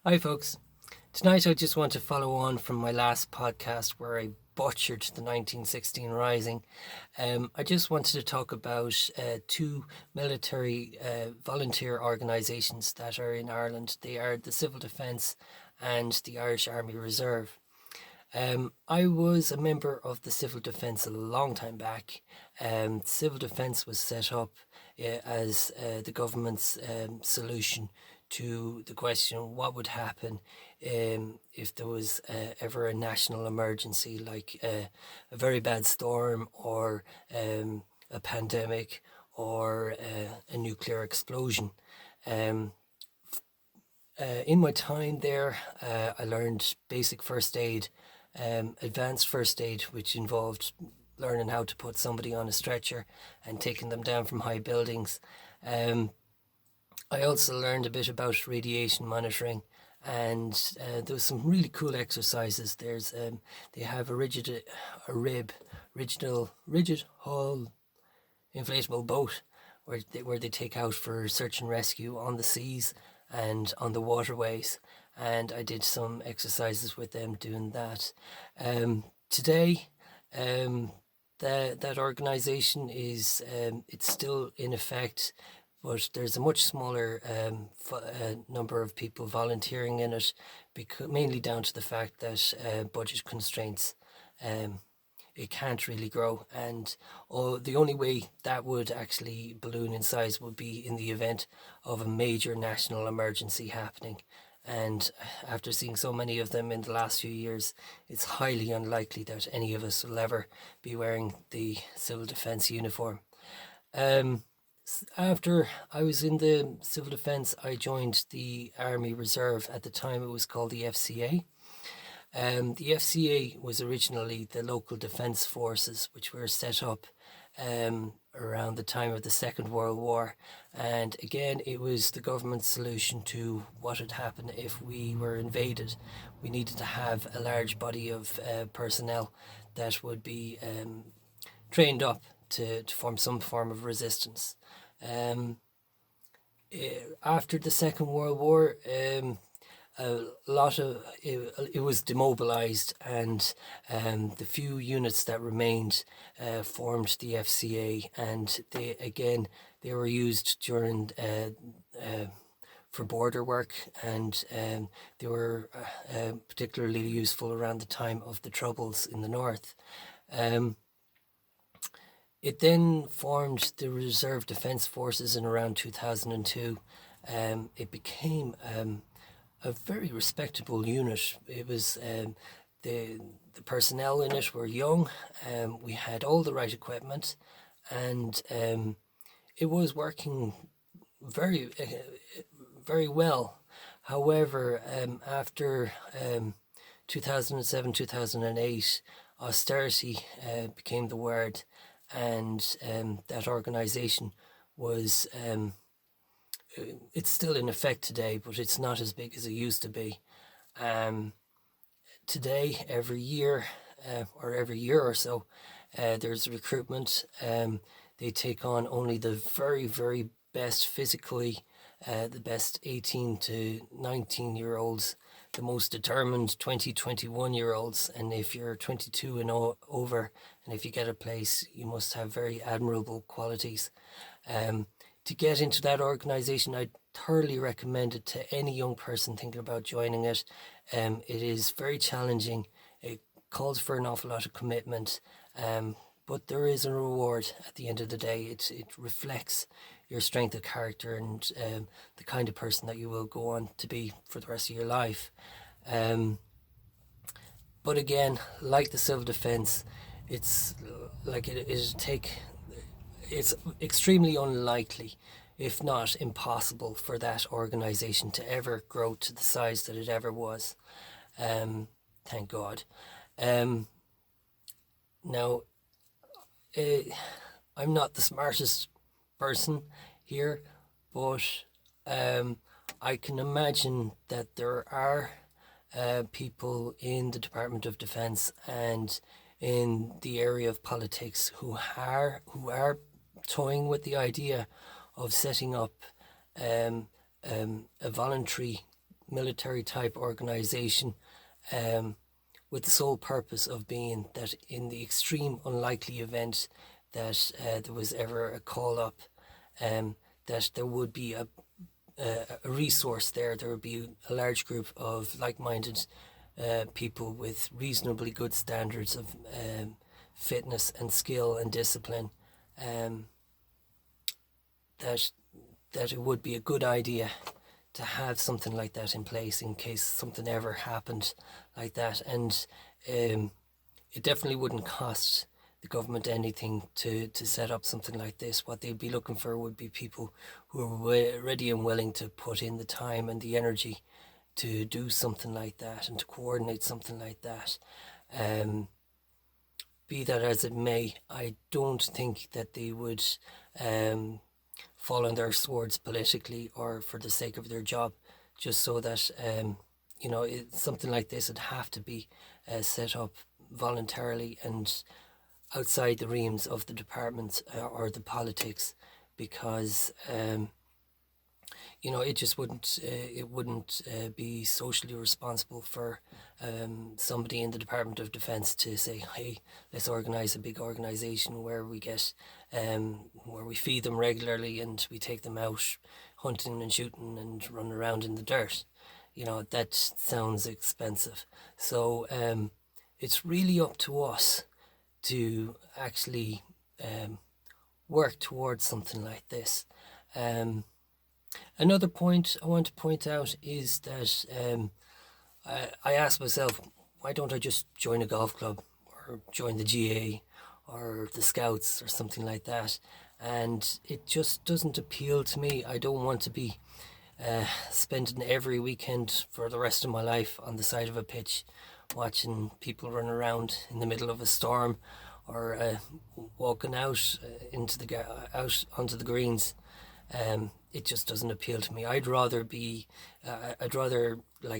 Hi folks. Tonight I just want to follow on from my last podcast where I butchered the 1916 Rising. I just wanted to talk about two military volunteer organisations that are in Ireland. They are the Civil Defence and the Irish Army Reserve. I was a member of the Civil Defence a long time back. Civil Defence was set up as the government's solution to the question what would happen if there was ever a national emergency, like a very bad storm or a pandemic or a nuclear explosion. In my time there, I learned basic first aid, advanced first aid, which involved learning how to put somebody on a stretcher and taking them down from high buildings. I also learned a bit about radiation monitoring, and there was some really cool exercises. There's they have a rigid hull inflatable boat where they take out for search and rescue on the seas and on the waterways, and I did some exercises with them doing that. Today, that organisation is it's still in effect, but there's a much smaller number of people volunteering in it, mainly down to the fact that budget constraints. It can't really grow, and the only way that would actually balloon in size would be in the event of a major national emergency happening. And after seeing so many of them in the last few years, it's highly unlikely that any of us will ever be wearing the Civil Defence uniform. After I was in the Civil Defence, I joined the Army Reserve. At the time it was called the FCA. The FCA was originally the local defence forces, which were set up around the time of the Second World War. And again, it was the government's solution to what had happened if we were invaded. We needed to have a large body of personnel that would be trained up to form some form of resistance. After the Second World War, a lot of it was demobilised, and the few units that remained formed the FCA, and they were used during for border work, and they were particularly useful around the time of the Troubles in the north. It then formed the Reserve Defence Forces in around 2002. It became a very respectable unit. It was the personnel in it were young. We had all the right equipment, and it was working very very well. However, after 2007, 2008, austerity became the word, and that organisation was it's still in effect today, but it's not as big as it used to be. Today, every year or so, there's recruitment. They take on only the very, very best physically, the best 18 to 19-year-olds, the most determined 20, 21-year-olds. And if you're 22 and over, and if you get a place, you must have very admirable qualities. To get into that organisation, I'd thoroughly recommend it to any young person thinking about joining it. It is very challenging. It calls for an awful lot of commitment, but there is a reward at the end of the day. It reflects your strength of character and the kind of person that you will go on to be for the rest of your life. But again, like the Civil Defence, it's like it's extremely unlikely, if not impossible, for that organisation to ever grow to the size that it ever was. Thank God. Now, I'm not the smartest person here, but I can imagine that there are people in the Department of Defence and in the area of politics who are toying with the idea of setting up a voluntary military type organization, with the sole purpose of being that in the extreme unlikely event that there was ever a call up, that there would be a resource there. There would be a large group of like-minded people with reasonably good standards of fitness and skill and discipline, that it would be a good idea to have something like that in place in case something ever happened like that. And it definitely wouldn't cost the government anything to set up something like this. What they'd be looking for would be people who are ready and willing to put in the time and the energy to do something like that and to coordinate something like that. Be that as it may, I don't think that they would fall on their swords politically or for the sake of their job, just so that something like this would have to be set up voluntarily and outside the realms of the department or the politics, because it just wouldn't be socially responsible for somebody in the Department of Defence to say, hey, let's organise a big organisation where we get where we feed them regularly and we take them out hunting and shooting and run around in the dirt. That sounds expensive. So it's really up to us to actually work towards something like this. Another point I want to point out is that I asked myself, why don't I just join a golf club or join the GA or the Scouts or something like that? And it just doesn't appeal to me. I don't want to be spending every weekend for the rest of my life on the side of a pitch watching people run around in the middle of a storm, or walking out out onto the greens. It just doesn't appeal to me. I'd rather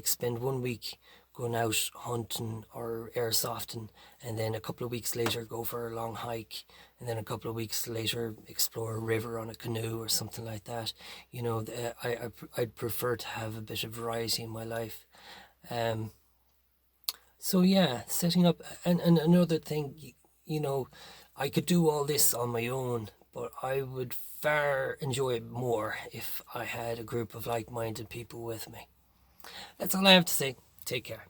spend 1 week going out hunting or airsofting, and then a couple of weeks later go for a long hike, and then a couple of weeks later explore a river on a canoe or something like that. I'd prefer to have a bit of variety in my life. So yeah, setting up, and another thing, I could do all this on my own, but I would far enjoy it more if I had a group of like-minded people with me. That's all I have to say. Take care.